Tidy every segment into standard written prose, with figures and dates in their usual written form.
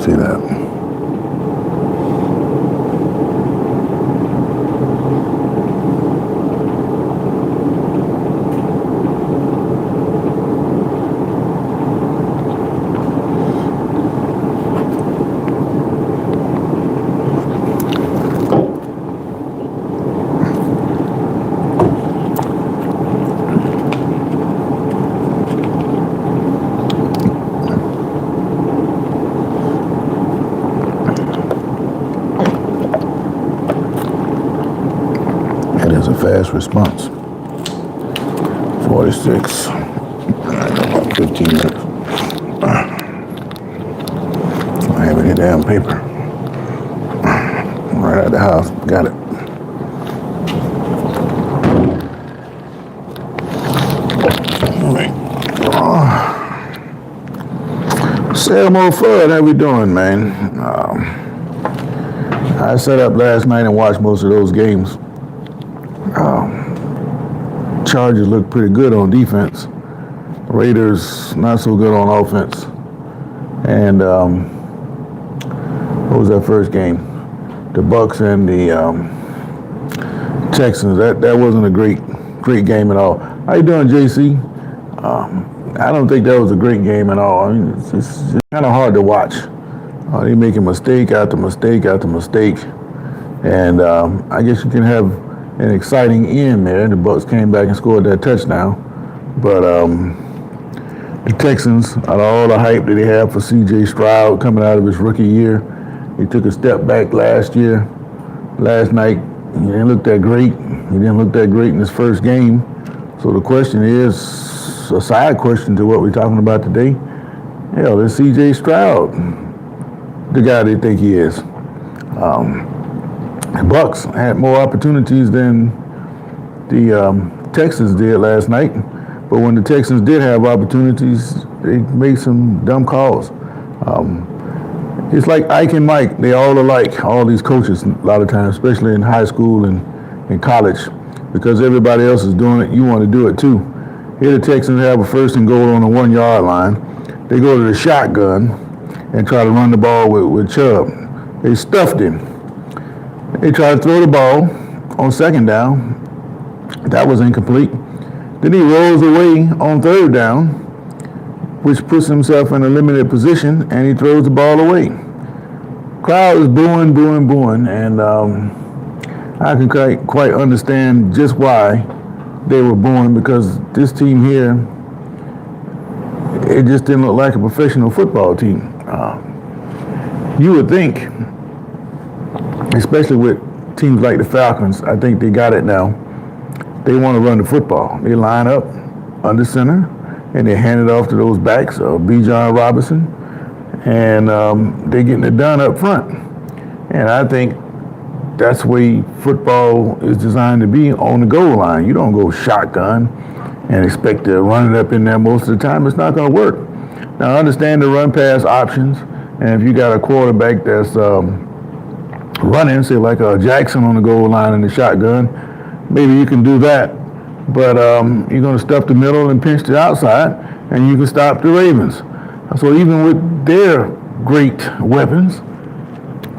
See that? It is a fast response. 46. About 15 minutes. I have any damn paper. Right out of the house. Got it. All right. Selmo Fudd, how we doing, man? I sat up last night and watched most of those games. Chargers look pretty good on defense. Raiders not so good on offense. And what was that first game? The Bucks and the Texans. That wasn't a great game at all. How you doing, JC? I don't think that was a great game at all. I mean, it's kind of hard to watch. They making mistake after mistake after mistake, and I guess you can have an exciting end there. The Bucks came back and scored that touchdown, but the Texans, out of all the hype that they have for C.J. Stroud coming out of his rookie year, he took a step back last year. Last night, he didn't look that great. He didn't look that great in his first game. So the question is, a side question to what we're talking about today, hell, is C.J. Stroud the guy they think he is? The Bucks had more opportunities than the Texans did last night, but when the Texans did have opportunities, they made some dumb calls. It's like Ike and Mike, they all alike, all these coaches a lot of times, especially in high school and in college, because everybody else is doing it, you want to do it too. Here the Texans have a first and goal on the 1 yard line. They go to the shotgun and try to run the ball with Chubb. They stuffed him. They tried to throw the ball on second down. That was incomplete. Then he rolls away on third down, which puts himself in a limited position, and he throws the ball away. Crowd is booing, booing, booing, and I can quite understand just why they were booing, because this team here, it just didn't look like a professional football team. You would think, especially with teams like the Falcons, I think they got it now. They want to run the football. They line up under center, and they hand it off to those backs, Bijan Robinson, and they're getting it done up front. And I think that's the way football is designed to be, on the goal line. You don't go shotgun and expect to run it up in there most of the time. It's not going to work. Now, I understand the run-pass options, and if you got a quarterback that's running, say like a Jackson on the goal line in the shotgun, maybe you can do that. But you're going to stuff the middle and pinch the outside, and you can stop the Ravens. So even with their great weapons,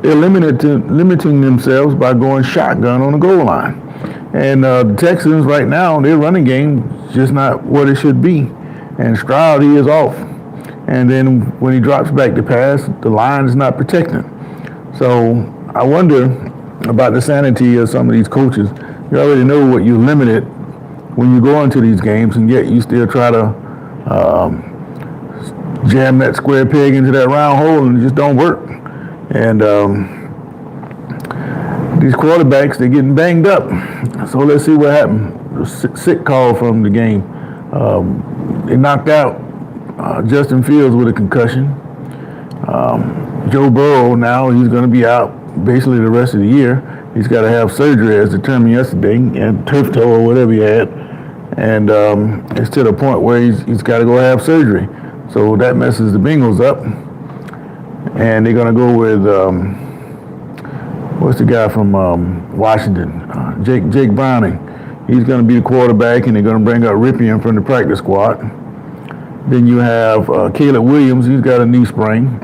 they're limiting themselves by going shotgun on the goal line. And the Texans right now, their running game is just not what it should be. And Stroud, he is off. And then when he drops back to pass, the line is not protecting. So I wonder about the sanity of some of these coaches. You already know what you're limited when you go into these games, and yet you still try to jam that square peg into that round hole, and it just don't work. And these quarterbacks, they're getting banged up. So let's see what happened. A sick call from the game. They knocked out Justin Fields with a concussion. Joe Burrow now, he's going to be out basically the rest of the year. He's got to have surgery, as determined yesterday, and turf toe or whatever he had. And it's to the point where he's got to go have surgery. So that messes the Bengals up. And they're going to go with, what's the guy from Washington? Jake Browning. He's going to be the quarterback, and they're going to bring up Ripien from the practice squad. Then you have Caleb Williams. He's got a knee sprain.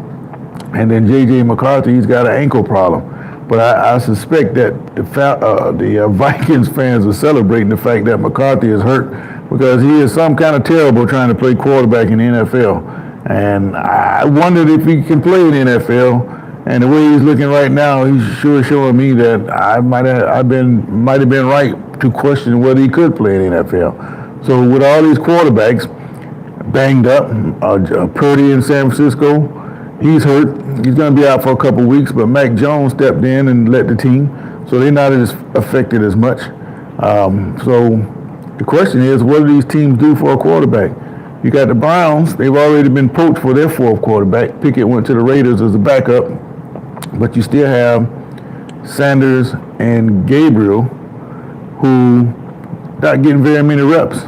And then J.J. McCarthy, he's got an ankle problem. But I suspect that the Vikings fans are celebrating the fact that McCarthy is hurt because he is some kind of terrible trying to play quarterback in the NFL. And I wondered if he can play in the NFL. And the way he's looking right now, he's sure showing me that I might have been right to question whether he could play in the NFL. So with all these quarterbacks banged up, Purdy in San Francisco, he's hurt. He's going to be out for a couple weeks, but Mac Jones stepped in and led the team, so they're not as affected as much. So the question is, what do these teams do for a quarterback? You got the Browns. They've already been poached for their fourth quarterback. Pickett went to the Raiders as a backup, but you still have Sanders and Gabriel who not getting very many reps.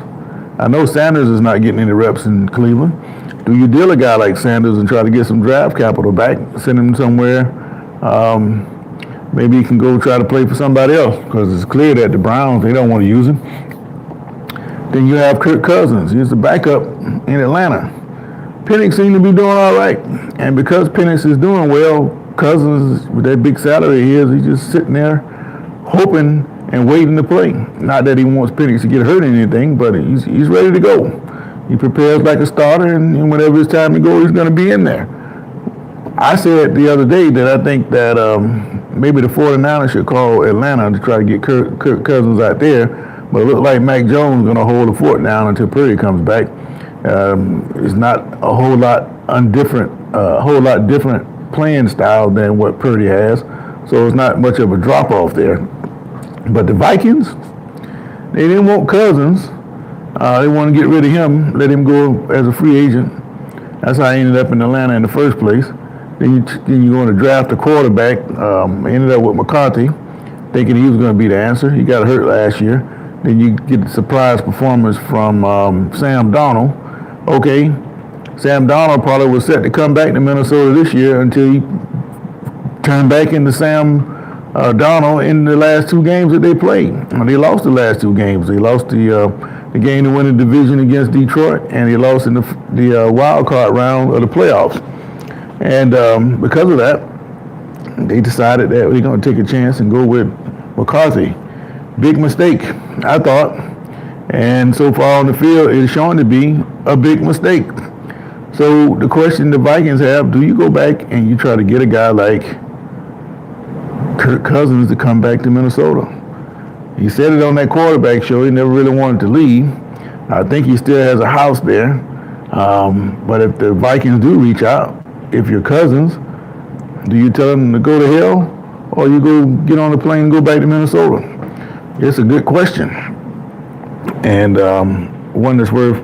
I know Sanders is not getting any reps in Cleveland. Do you deal a guy like Sanders and try to get some draft capital back, send him somewhere? Maybe he can go try to play for somebody else because it's clear that the Browns, they don't want to use him. Then you have Kirk Cousins. He's the backup in Atlanta. Penix seemed to be doing all right. And because Penix is doing well, Cousins, with that big salary he's just sitting there hoping and waiting to play. Not that he wants Penix to get hurt or anything, but he's ready to go. He prepares like a starter, and whenever it's time to go, he's going to be in there. I said the other day that I think that maybe the 49ers should call Atlanta to try to get Kirk Cousins out there, but it looks like Mac Jones is going to hold the fort down until Purdy comes back. It's not a whole lot different playing style than what Purdy has, so it's not much of a drop-off there. But the Vikings, they didn't want Cousins. They want to get rid of him, let him go as a free agent. That's how he ended up in Atlanta in the first place. Then you're going to draft a quarterback. Ended up with McCarthy, thinking he was going to be the answer. He got hurt last year. Then you get the surprise performance from Sam Darnold. Okay, Sam Darnold probably was set to come back to Minnesota this year until he turned back into Sam Darnold in the last two games that they played. They lost the last two games. They lost the game to win the division against Detroit, and he lost in the wild card round of the playoffs. And because of that, they decided that they're going to take a chance and go with McCarthy. Big mistake, I thought. And so far on the field, it's shown to be a big mistake. So the question the Vikings have, do you go back and you try to get a guy like Kirk Cousins to come back to Minnesota? He said it on that quarterback show. He never really wanted to leave. I think he still has a house there. But if the Vikings do reach out, if you're Cousins, do you tell them to go to hell, or you go get on the plane and go back to Minnesota? It's a good question, and one that's worth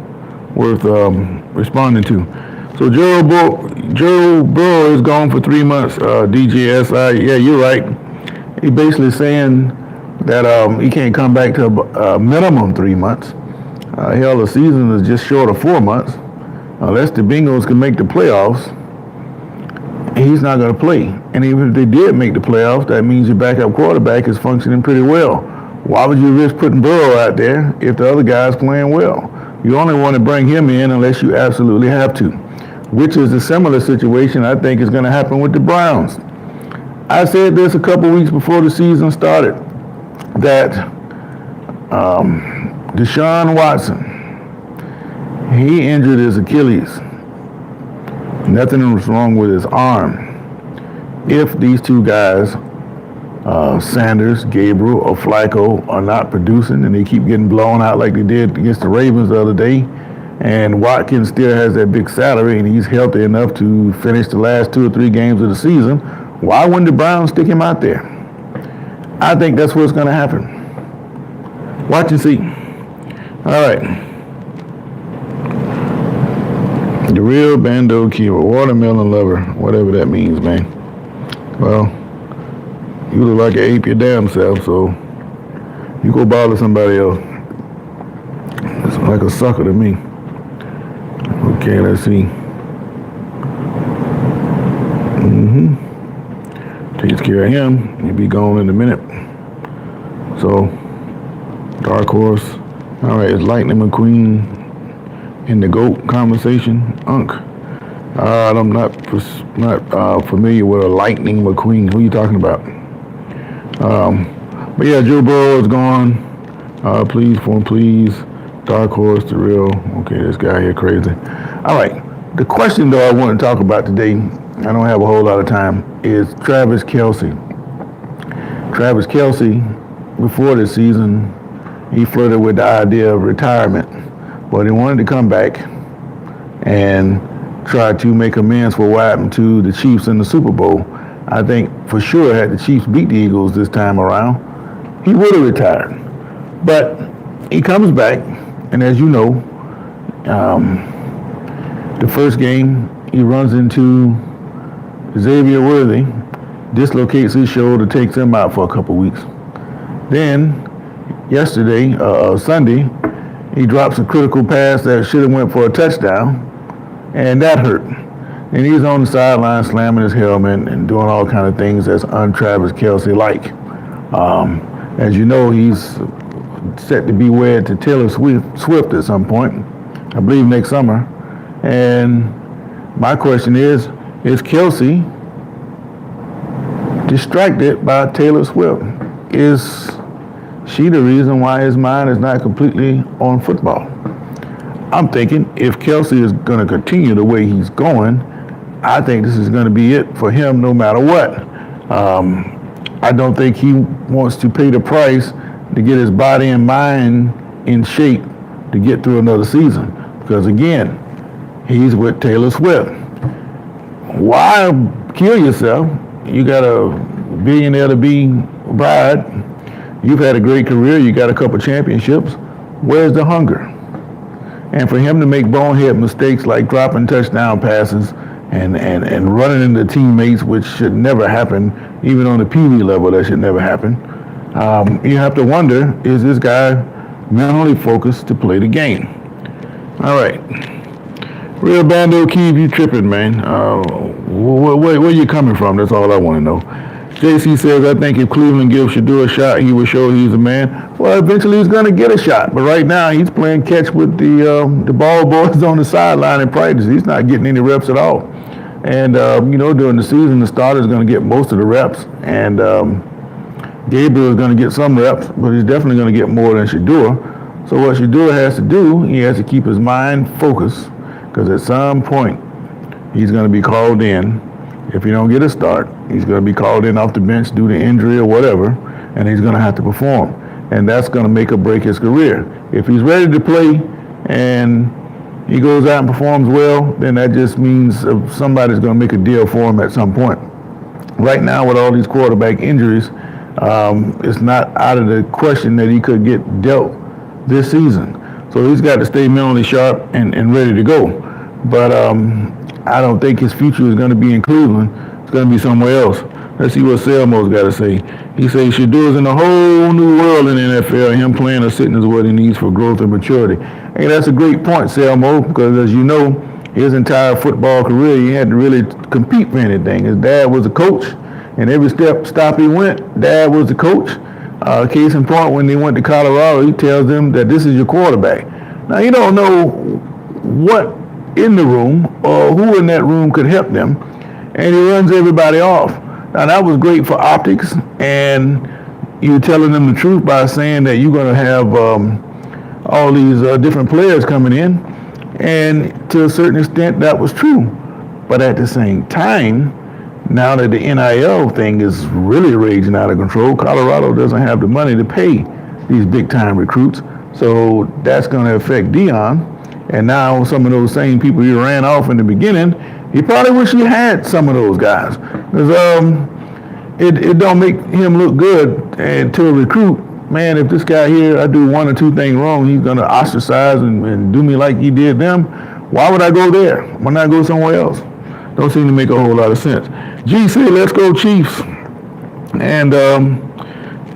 responding to. So Joe Burrow is gone for 3 months. DJSI, yeah, you're right. He basically saying that he can't come back to a minimum 3 months. Hell, the season is just short of 4 months. Unless the Bengals can make the playoffs, he's not going to play. And even if they did make the playoffs, that means your backup quarterback is functioning pretty well. Why would you risk putting Burrow out there if the other guy's playing well? You only want to bring him in unless you absolutely have to, which is a similar situation I think is going to happen with the Browns. I said this a couple weeks before the season started, that Deshaun Watson, he injured his Achilles. Nothing was wrong with his arm. If these two guys, Sanders, Gabriel, or Flacco, are not producing and they keep getting blown out like they did against the Ravens the other day, and Watkins still has that big salary and he's healthy enough to finish the last 2 or 3 games of the season, why wouldn't the Browns stick him out there? I think that's what's going to happen. Watch and see. All right. The real Bando Kiva, watermelon lover, whatever that means, man. Well, you look like an ape your damn self, so you go bother somebody else. It's like a sucker to me. Okay, let's see. Takes care of him. He'll be gone in a minute. So, Dark Horse. All right, it's Lightning McQueen in the GOAT conversation. Unk. I'm not familiar with a Lightning McQueen. Who are you talking about? But yeah, Joe Burrow is gone. Please. Dark horse, the real. Okay, this guy here crazy. All right. The question, though, I want to talk about today, I don't have a whole lot of time, is Travis Kelce. Travis Kelce, before this season, he flirted with the idea of retirement, but he wanted to come back and try to make amends for what happened to the Chiefs in the Super Bowl. I think for sure had the Chiefs beat the Eagles this time around, he would have retired. But he comes back, and as you know, the first game he runs into Xavier Worthy, dislocates his shoulder, takes him out for a couple weeks. Then yesterday, Sunday, he drops a critical pass that should have went for a touchdown, and that hurt. And he's on the sideline slamming his helmet and doing all kind of things that's un-Travis Kelce-like. As you know, he's set to be wed to Taylor Swift at some point, I believe next summer. And my question is Kelce distracted by Taylor Swift? Is she the reason why his mind is not completely on football? I'm thinking if Kelce is going to continue the way he's going, I think this is going to be it for him no matter what. I don't think he wants to pay the price to get his body and mind in shape to get through another season. Because again, he's with Taylor Swift. Why kill yourself? You got a billionaire-to-be bride. You've had a great career. You got a couple championships. Where's the hunger? And for him to make bonehead mistakes like dropping touchdown passes and running into teammates, which should never happen, even on the Pee Wee level, that should never happen. You have to wonder, is this guy mentally focused to play the game? All right. Real Bando Keith, you tripping, man. Where you coming from? That's all I want to know. JC says, I think if Cleveland gives Shador a shot, he will show he's a man. Well, eventually he's going to get a shot. But right now, he's playing catch with the ball boys on the sideline in practice. He's not getting any reps at all. And, during the season, the starter's going to get most of the reps. And Gabriel is going to get some reps, but he's definitely going to get more than Shador. So what Shador has to do, he has to keep his mind focused, because at some point, he's going to be called in. If he don't get a start, he's going to be called in off the bench due to injury or whatever, and he's going to have to perform. And that's going to make or break his career. If he's ready to play and he goes out and performs well, then that just means somebody's going to make a deal for him at some point. Right now, with all these quarterback injuries, it's not out of the question that he could get dealt this season. So he's got to stay mentally sharp and ready to go. But I don't think his future is going to be in Cleveland. It's going to be somewhere else. Let's see what Selmo's got to say. He says Shador's in a whole new world in the NFL. Him playing or sitting is what he needs for growth and maturity. Hey, that's a great point, Selmo, because as you know, his entire football career, he had to really compete for anything. His dad was a coach, and every stop he went, dad was the coach. Case in point, when they went to Colorado, he tells them that this is your quarterback. Now, you don't know what in the room or who in that room could help them, and he runs everybody off. Now that was great for optics, and you're telling them the truth by saying that you're going to have all these different players coming in, and to a certain extent that was true. But at the same time, now that the NIL thing is really raging out of control, Colorado doesn't have the money to pay these big-time recruits, so that's going to affect Deion. And now some of those same people he ran off in the beginning, he probably wish he had some of those guys. Because it don't make him look good. And to a recruit, man, if this guy here, I do one or two things wrong, he's going to ostracize and do me like he did them. Why would I go there? Why not go somewhere else? Don't seem to make a whole lot of sense. G said, let's go Chiefs. And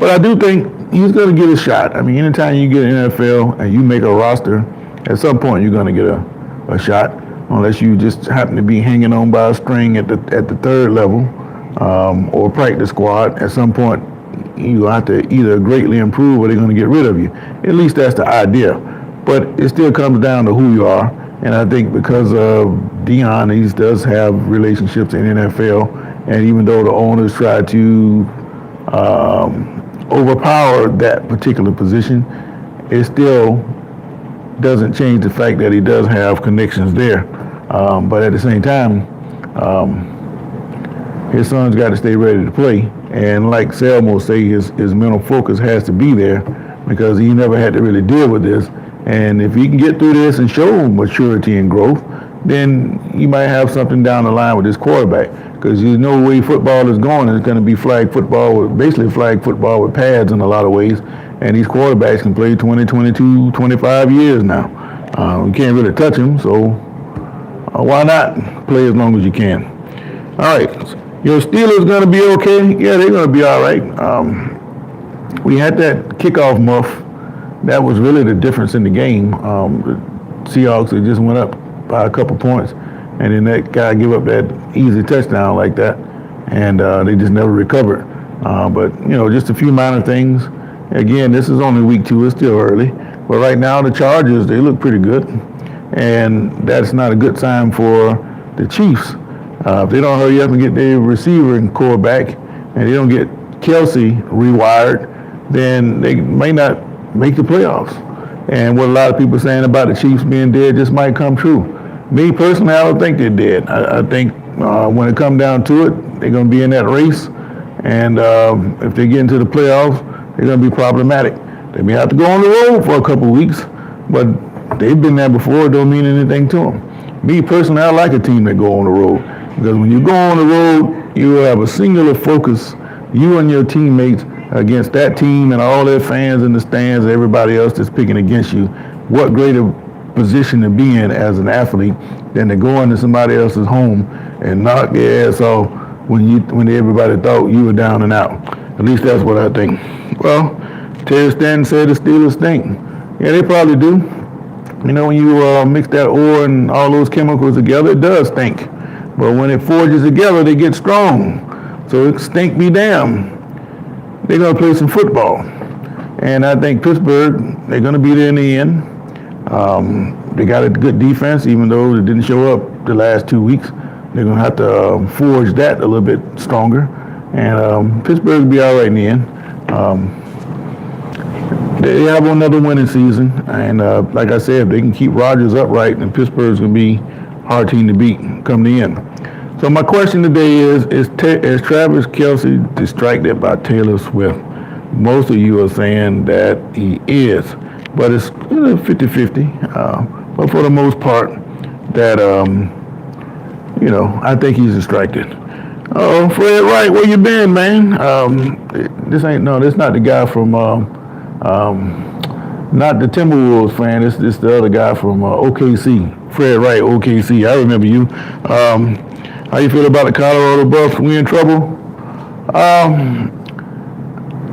but I do think he's going to get a shot. I mean, anytime you get an NFL and you make a roster, at some point you're going to get a shot, unless you just happen to be hanging on by a string at the third level or practice squad. At some point, you have to either greatly improve or they're going to get rid of you. At least that's the idea. But it still comes down to who you are And I think because of Deion, he does have relationships in NFL. And even though the owners try to overpower that particular position, it still doesn't change the fact that he does have connections there. But at the same time, his son's got to stay ready to play. And like Selmo say, his mental focus has to be there because he never had to really deal with this. And if he can get through this and show maturity and growth, then he might have something down the line with his quarterback. Because you know the way football is going, it's going to be flag football, basically flag football with pads in a lot of ways. And these quarterbacks can play 20, 22, 25 years now. You can't really touch them, so why not play as long as you can? All right, your Steelers going to be okay? Yeah, they're going to be all right. We had that kickoff muff. That was really the difference in the game. The Seahawks, they just went up by a couple points, and then that guy gave up that easy touchdown like that, and they just never recovered. But, you know, just a few minor things. Again, this is only week 2. It's still early. But right now, the Chargers, they look pretty good, and that's not a good sign for the Chiefs. If they don't hurry up and get their receiver and core back, and they don't get Kelce rewired, then they may not make the playoffs. And what a lot of people are saying about the Chiefs being dead just might come true. Me personally, I don't think they're dead. I think when it comes down to it, they're going to be in that race. And if they get into the playoffs, they're going to be problematic. They may have to go on the road for a couple of weeks, but they've been there before. It don't mean anything to them. Me personally, I like a team that go on the road. Because when you go on the road, you have a singular focus, you and your teammates, against that team and all their fans in the stands, everybody else that's picking against you. What greater position to be in as an athlete than to go into somebody else's home and knock their ass off when everybody thought you were down and out. At least that's what I think. Well, Terry Stanton said the Steelers stink. Yeah, they probably do. You know, when you mix that ore and all those chemicals together, it does stink. But when it forges together, they get strong. So it stink me damn. They're going to play some football. And I think Pittsburgh, they're going to be there in the end. They got a good defense, even though it didn't show up the last 2 weeks. They're going to have to forge that a little bit stronger. And Pittsburgh will be all right in the end. They have another winning season. And like I said, if they can keep Rodgers upright, then Pittsburgh's going to be a hard team to beat come the end. So my question today is Travis Kelce distracted by Taylor Swift? Most of you are saying that he is, but it's 50-50. But for the most part, that, I think he's distracted. Oh, Fred Wright, where you been, man? This not the guy from, not the Timberwolves fan. This the other guy from OKC. Fred Wright, OKC. I remember you. How you feel about the Colorado Buffs? We in trouble?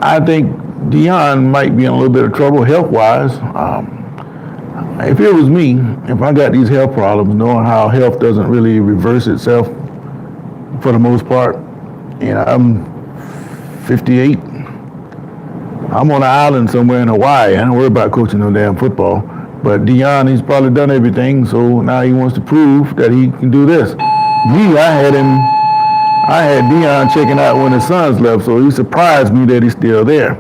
I think Deion might be in a little bit of trouble health-wise. If it was me, if I got these health problems, knowing how health doesn't really reverse itself for the most part, and I'm 58. I'm on an island somewhere in Hawaii. I don't worry about coaching no damn football. But Deion, he's probably done everything, so now he wants to prove that he can do this. Me, I had Deion checking out when his sons left, so he surprised me that he's still there.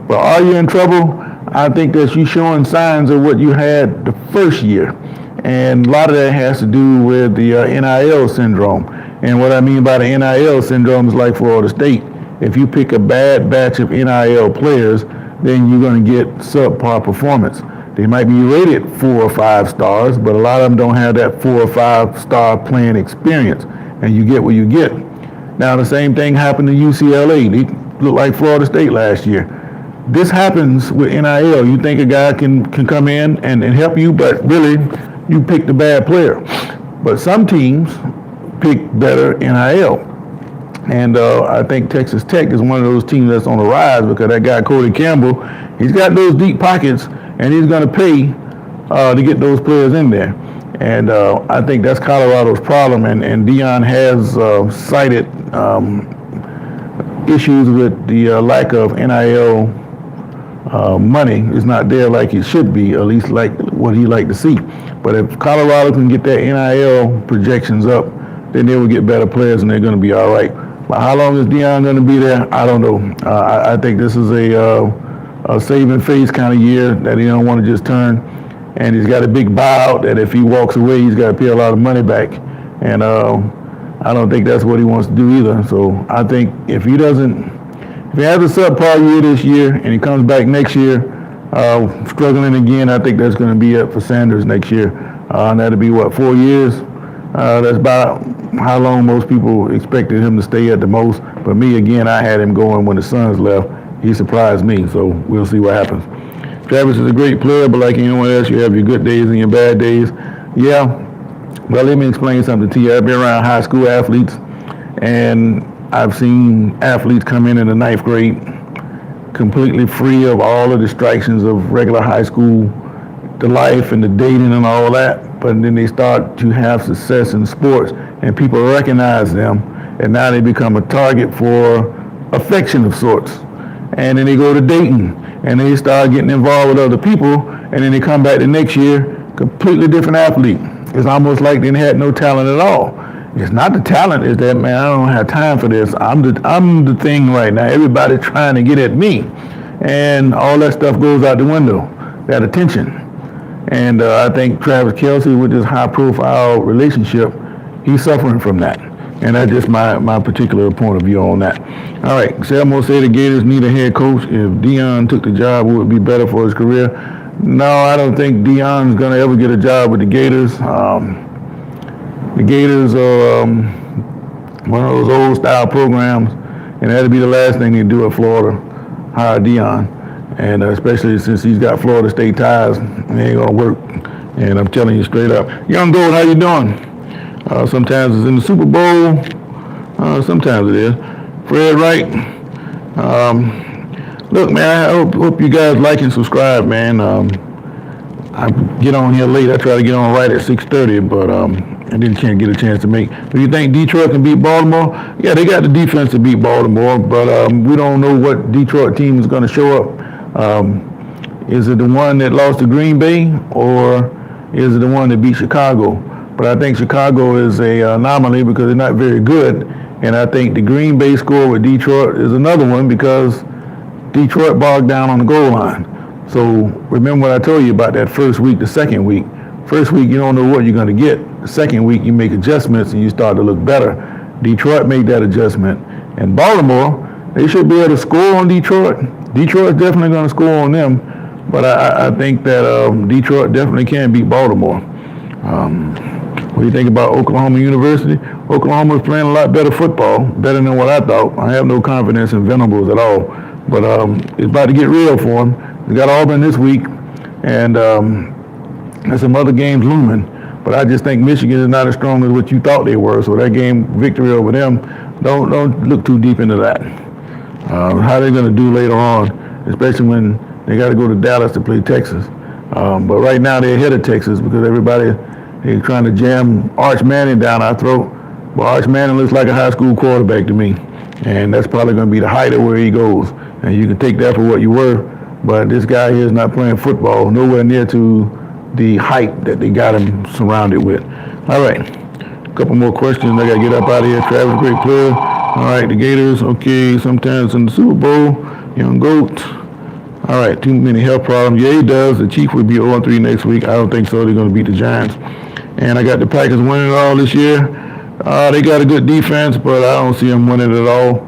But are you in trouble? I think that you're showing signs of what you had the first year. And a lot of that has to do with the NIL syndrome. And what I mean by the NIL syndrome is like Florida State. If you pick a bad batch of NIL players, then you're going to get subpar performance. They might be rated 4 or 5 stars, but a lot of them don't have that 4 or 5 star playing experience, and you get what you get. Now, the same thing happened to UCLA. They looked like Florida State last year. This happens with NIL. You think a guy can come in and help you, but really, you picked a bad player. But some teams pick better NIL. And I think Texas Tech is one of those teams that's on the rise because that guy, Cody Campbell, he's got those deep pockets, and he's going to pay to get those players in there. And I think that's Colorado's problem. And Deion has cited issues with the lack of NIL money is not there like it should be, at least like what he like to see. But if Colorado can get that NIL projections up, then they will get better players and they're going to be all right. But how long is Deion going to be there? I don't know. I think this is a saving face kind of year that he don't want to just turn. And he's got a big buyout that if he walks away, he's got to pay a lot of money back. And I don't think that's what he wants to do either. So I think if he has a subpar year this year and he comes back next year struggling again, I think that's going to be it for Sanders next year. And that'll be, 4 years? That's about how long most people expected him to stay at the most. But me, again, I had him going when the Suns left. He surprised me, so we'll see what happens. Travis is a great player, but like anyone else, you have your good days and your bad days. Yeah, well, let me explain something to you. I've been around high school athletes, and I've seen athletes come in the ninth grade completely free of all the distractions of regular high school, the life and the dating and all that. But then they start to have success in sports, and people recognize them, and now they become a target for affection of sorts. And then they go to dating, and they start getting involved with other people, and then they come back the next year, completely different athlete. It's almost like they had no talent at all. It's not the talent, it's that, man, I don't have time for this. I'm the thing right now. Everybody's trying to get at me. And all that stuff goes out the window, that attention. And I think Travis Kelce, with this high-profile relationship, he's suffering from that. And that's just my particular point of view on that. All right, Selmo said the Gators need a head coach. If Deion took the job, would it be better for his career? No, I don't think Deion's going to ever get a job with the Gators. The Gators are one of those old-style programs, and that'd be the last thing they do at Florida, hire Deion. And especially since he's got Florida State ties, it ain't going to work. And I'm telling you straight up. Young Gold, how you doing? Sometimes it's in the Super Bowl. Sometimes it is. Fred Wright. Look, man, I hope you guys like and subscribe, man. I get on here late. I try to get on right at 6:30, but I didn't get a chance to make. Do you think Detroit can beat Baltimore? Yeah, they got the defense to beat Baltimore, but we don't know what Detroit team is going to show up. Is it the one that lost to Green Bay, or is it the one that beat Chicago? But I think Chicago is an anomaly because they're not very good. And I think the Green Bay score with Detroit is another one because Detroit bogged down on the goal line. So remember what I told you about that first week, the second week. First week, you don't know what you're going to get. The second week, you make adjustments and you start to look better. Detroit made that adjustment. And Baltimore, they should be able to score on Detroit. Detroit's definitely going to score on them. But I think that Detroit definitely can beat Baltimore. What do you think about Oklahoma University? Oklahoma is playing a lot better football, better than what I thought. I have no confidence in Venables at all. But it's about to get real for them. They got Auburn this week, and there's some other games looming. But I just think Michigan is not as strong as what you thought they were. So that game victory over them, don't look too deep into that. How they're going to do later on, especially when they got to go to Dallas to play Texas. But right now they're ahead of Texas because everybody is trying to jam Arch Manning down our throat. Well, Arch Manning looks like a high school quarterback to me. And that's probably going to be the height of where he goes. And you can take that for what you were. But this guy here is not playing football, nowhere near to the height that they got him surrounded with. All right, a couple more questions. I got to get up out of here. Travis, great player. All right, the Gators, okay, sometimes in the Super Bowl. Young Goat. All right, too many health problems. Yeah, he does. The Chiefs would be 0-3 next week. I don't think so. They're going to beat the Giants. And I got the Packers winning it all this year. They got a good defense, but I don't see them winning it at all.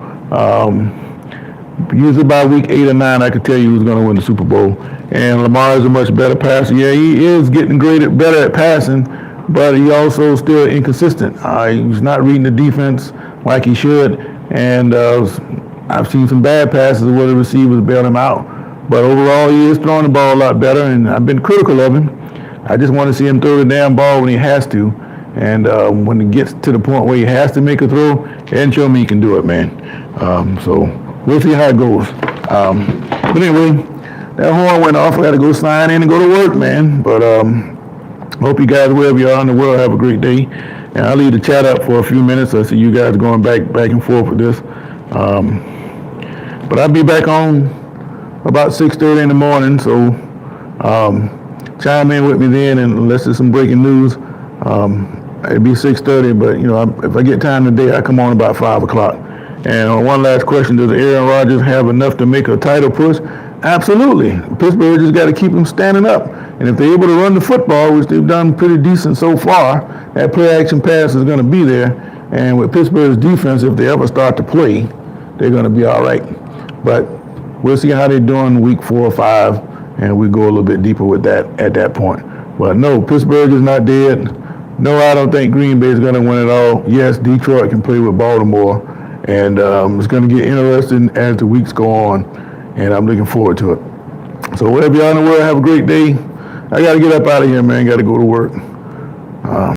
Usually by week 8 or 9, I could tell you who's going to win the Super Bowl. And Lamar is a much better passer. Yeah, he is getting better at passing, but he also still inconsistent. He's not reading the defense like he should. And I've seen some bad passes where the receivers bailed him out. But overall, he is throwing the ball a lot better, and I've been critical of him. I just want to see him throw the damn ball when he has to. And when it gets to the point where he has to make a throw, and show me he can do it, man. So we'll see how it goes. But anyway, that horn went off. I got to go sign in and go to work, man. But hope you guys, wherever you are in the world, have a great day. And I'll leave the chat up for a few minutes. I see you guys going back and forth with this. But I'll be back on about 6:30 in the morning. So chime in with me then, and unless there's some breaking news, it'd be 6:30. But if I get time today, I come on about 5 o'clock. And one last question: does Aaron Rodgers have enough to make a title push? Absolutely. Pittsburgh just got to keep them standing up. And if they're able to run the football, which they've done pretty decent so far, that play-action pass is going to be there. And with Pittsburgh's defense, if they ever start to play, they're going to be all right. But we'll see how they're doing week 4 or 5, and we go a little bit deeper with that at that point. But no, Pittsburgh is not dead. No, I don't think Green Bay is going to win it all. Yes, Detroit can play with Baltimore, and it's going to get interesting as the weeks go on, and I'm looking forward to it. So wherever y'all in the world, have a great day. I got to get up out of here, man. Got to go to work.